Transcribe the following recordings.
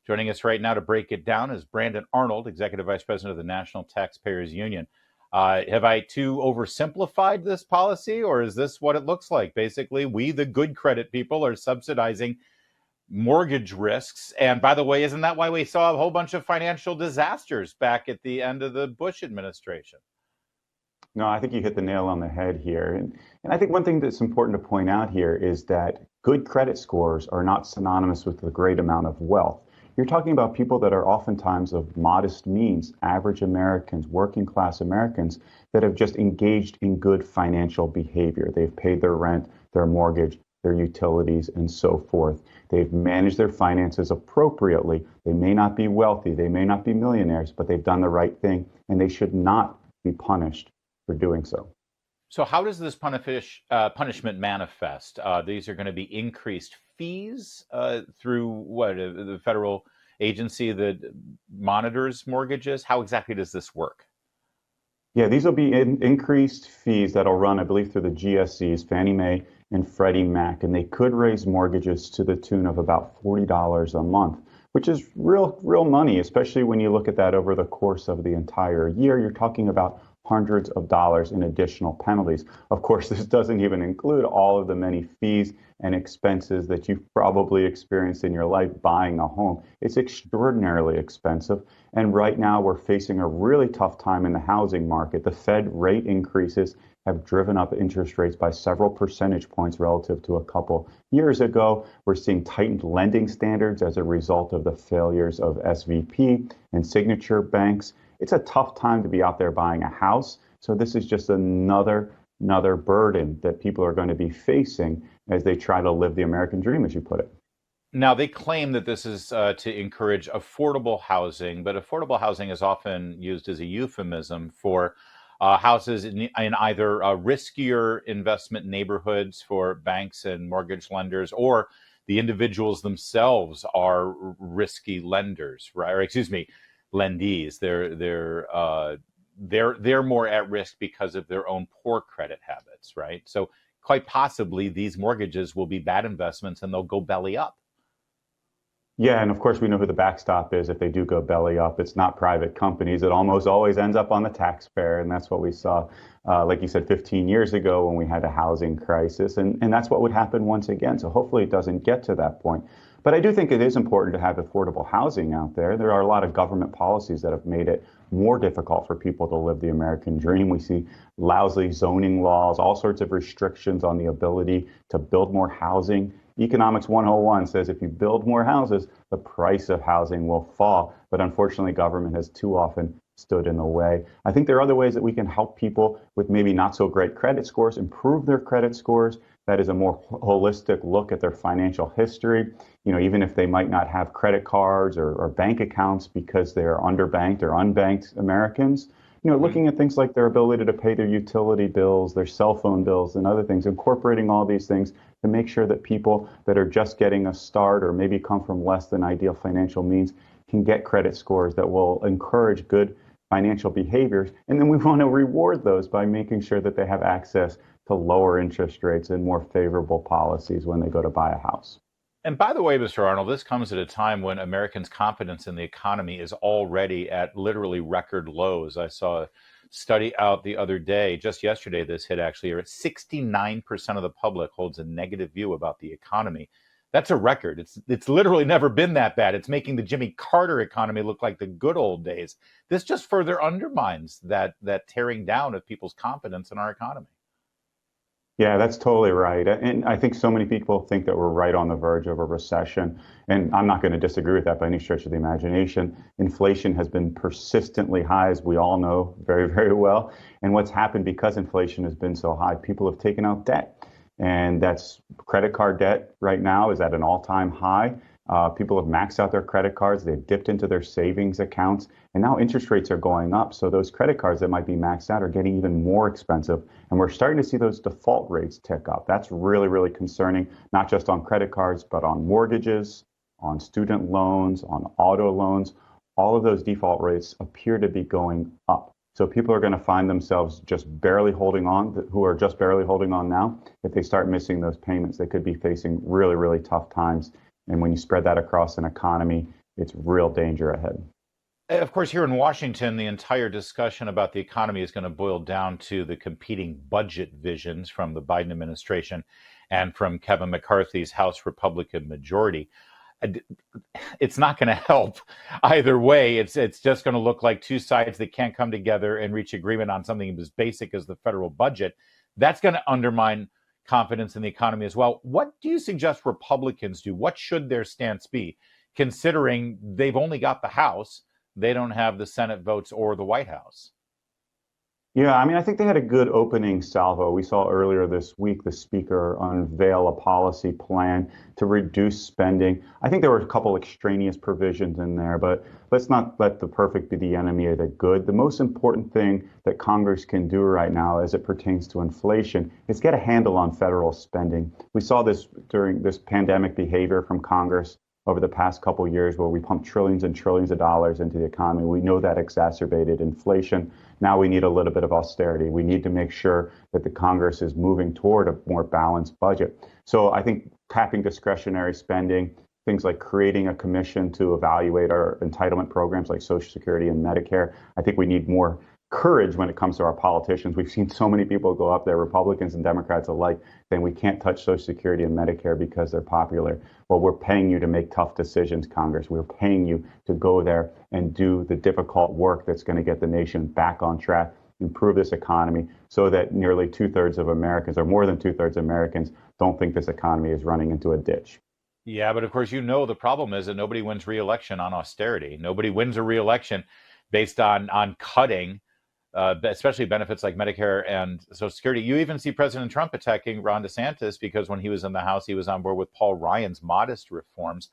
Joining us right now to break it down is Brandon Arnold, Executive Vice President of the National Taxpayers Union. Have I too oversimplified this policy, or is this what it looks like? Basically, we, the good credit people, are subsidizing mortgage risks. And by the way, isn't that why we saw a whole bunch of financial disasters back at the end of the Bush administration? No, I think you hit the nail on the head here. And I think one thing that's important to point out here is that good credit scores are not synonymous with a great amount of wealth. You're talking about people that are oftentimes of modest means, average Americans, working class Americans that have just engaged in good financial behavior. They've paid their rent, their mortgage, their utilities, and so forth. They've managed their finances appropriately. They may not be wealthy, they may not be millionaires, but they've done the right thing, and they should not be punished for doing so. So how does this punishment manifest? These are going to be increased fees through what, the federal agency that monitors mortgages? How exactly does this work? Yeah, these will be increased fees that'll run, I believe, through the GSEs, Fannie Mae and Freddie Mac, and they could raise mortgages to the tune of about $40 a month, which is real money, especially when you look at that over the course of the entire year. You're talking about hundreds of dollars in additional penalties. Of course, this doesn't even include all of the many fees and expenses that you've probably experienced in your life buying a home. It's extraordinarily expensive. And right now we're facing a really tough time in the housing market. The Fed rate increases have driven up interest rates by several percentage points relative to a couple years ago. We're seeing tightened lending standards as a result of the failures of SVP and Signature banks. It's a tough time to be out there buying a house. So this is just another burden that people are going to be facing as they try to live the American dream, as you put it. Now, they claim that this is to encourage affordable housing, but affordable housing is often used as a euphemism for houses in either riskier investment neighborhoods for banks and mortgage lenders, or the individuals themselves are risky lenders, right? Or excuse me, lendees. They're more at risk because of their own poor credit habits, right? So quite possibly these mortgages will be bad investments and they'll go belly up. Yeah, and of course we know who the backstop is if they do go belly up. It's not private companies. It almost always ends up on the taxpayer, and that's what we saw, like you said, 15 years ago when we had a housing crisis, and that's what would happen once again. So hopefully it doesn't get to that point. But I do think it is important to have affordable housing out there. There are a lot of government policies that have made it more difficult for people to live the American dream. We see lousy zoning laws, all sorts of restrictions on the ability to build more housing. Economics 101 says if you build more houses, the price of housing will fall. But unfortunately, government has too often stood in the way. I think there are other ways that we can help people with maybe not so great credit scores, improve their credit scores. That is a more holistic look at their financial history. You know, even if they might not have credit cards or bank accounts because they are underbanked or unbanked Americans, you know, looking at things like their ability to pay their utility bills, their cell phone bills, and other things, incorporating all these things to make sure that people that are just getting a start or maybe come from less than ideal financial means can get credit scores that will encourage good financial behaviors. And then we want to reward those by making sure that they have access to lower interest rates and more favorable policies when they go to buy a house. And by the way, Mr. Arnold, this comes at a time when Americans' confidence in the economy is already at literally record lows. I saw a study out the other day, just yesterday, this hit actually, 69% of the public holds a negative view about the economy. That's a record. It's literally never been that bad. It's making the Jimmy Carter economy look like the good old days. This just further undermines that tearing down of people's confidence in our economy. Yeah, that's totally right. And I think so many people think that we're right on the verge of a recession. And I'm not going to disagree with that by any stretch of the imagination. Inflation has been persistently high, as we all know very, very well. And what's happened because inflation has been so high, people have taken out debt. And that's credit card debt right now is at an all-time high. People have maxed out their credit cards. They've dipped into their savings accounts. And now interest rates are going up. So those credit cards that might be maxed out are getting even more expensive. And we're starting to see those default rates tick up. That's really, really concerning, not just on credit cards, but on mortgages, on student loans, on auto loans. All of those default rates appear to be going up. So people are going to find themselves just barely holding on, who are just barely holding on now. If they start missing those payments, they could be facing really, really tough times. And when you spread that across an economy, it's real danger ahead. Of course, here in Washington, the entire discussion about the economy is going to boil down to the competing budget visions from the Biden administration and from Kevin McCarthy's House Republican majority. It's not going to help either way. It's just going to look like two sides that can't come together and reach agreement on something as basic as the federal budget. That's going to undermine confidence in the economy as well. What do you suggest Republicans do? What should their stance be, considering they've only got the House? They don't have the Senate votes or the White House. Yeah, I mean, I think they had a good opening salvo. We saw earlier this week the speaker unveil a policy plan to reduce spending. I think there were a couple extraneous provisions in there, but let's not let the perfect be the enemy of the good. The most important thing that Congress can do right now as it pertains to inflation is get a handle on federal spending. We saw this during this pandemic behavior from Congress over the past couple of years where we pumped trillions and trillions of dollars into the economy. We know that exacerbated inflation. Now we need a little bit of austerity. We need to make sure that the Congress is moving toward a more balanced budget. So I think capping discretionary spending, things like creating a commission to evaluate our entitlement programs like Social Security and Medicare. I think we need more courage when it comes to our politicians. We've seen so many people go up there, Republicans and Democrats alike, saying we can't touch Social Security and Medicare because they're popular. Well, we're paying you to make tough decisions, Congress. We're paying you to go there and do the difficult work that's going to get the nation back on track, improve this economy so that nearly 2/3 of Americans, or more than 2/3 of Americans, don't think this economy is running into a ditch. Yeah, but of course, the problem is that nobody wins re-election on austerity. Nobody wins a re-election based on cutting especially benefits like Medicare and Social Security. You even see President Trump attacking Ron DeSantis because when he was in the House, he was on board with Paul Ryan's modest reforms.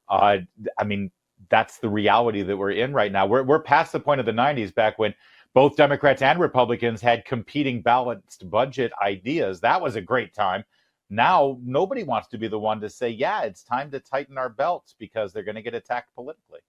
I mean, that's the reality that we're in right now. We're past the point of the 90s, back when both Democrats and Republicans had competing balanced budget ideas. That was a great time. Now, nobody wants to be the one to say, yeah, it's time to tighten our belts because they're going to get attacked politically.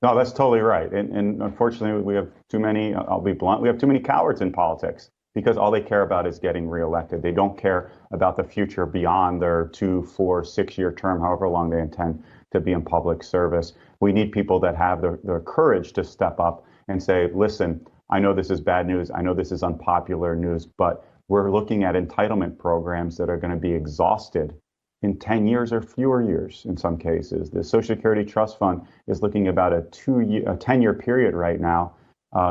No, that's totally right. And unfortunately, we have too many, I'll be blunt, we have too many cowards in politics because all they care about is getting reelected. They don't care about the future beyond their 2, 4, 6-year term, however long they intend to be in public service. We need people that have the courage to step up and say, listen, I know this is bad news. I know this is unpopular news, but we're looking at entitlement programs that are going to be exhausted in 10 years or fewer years in some cases. The Social Security Trust Fund is looking about a 10-year period right now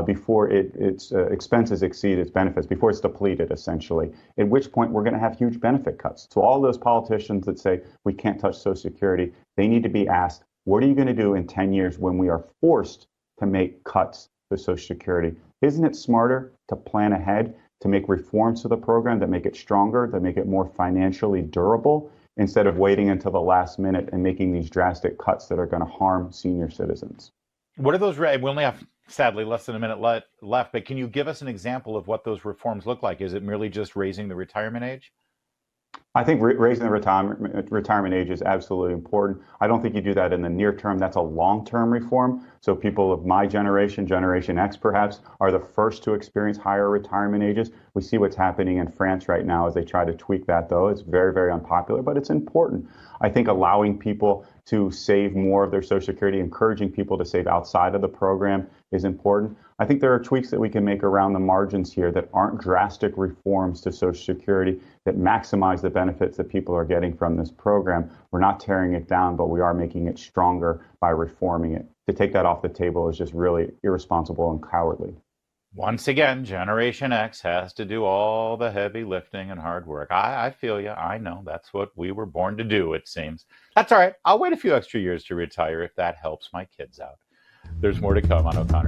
before its expenses exceed its benefits, before it's depleted, essentially, at which point we're going to have huge benefit cuts. So all those politicians that say we can't touch Social Security, they need to be asked, what are you going to do in 10 years when we are forced to make cuts to Social Security? Isn't it smarter to plan ahead, to make reforms to the program that make it stronger, that make it more financially durable, instead of waiting until the last minute and making these drastic cuts that are going to harm senior citizens? What are those? We only have, sadly, less than a minute left, but can you give us an example of what those reforms look like? Is it merely just raising the retirement age? I think raising the retirement age is absolutely important. I don't think you do that in the near term. That's a long-term reform. So people of my generation, Generation X perhaps, are the first to experience higher retirement ages. We see what's happening in France right now as they try to tweak that, though. It's very, very unpopular, but it's important. I think allowing people to save more of their Social Security, encouraging people to save outside of the program is important. I think there are tweaks that we can make around the margins here that aren't drastic reforms to Social Security that maximize the benefits that people are getting from this program. We're not tearing it down, but we are making it stronger by reforming it. To take that off the table is just really irresponsible and cowardly. Once again, Generation X has to do all the heavy lifting and hard work. I feel you. I know that's what we were born to do, it seems. That's all right. I'll wait a few extra years to retire if that helps my kids out. There's more to come on O'Connor.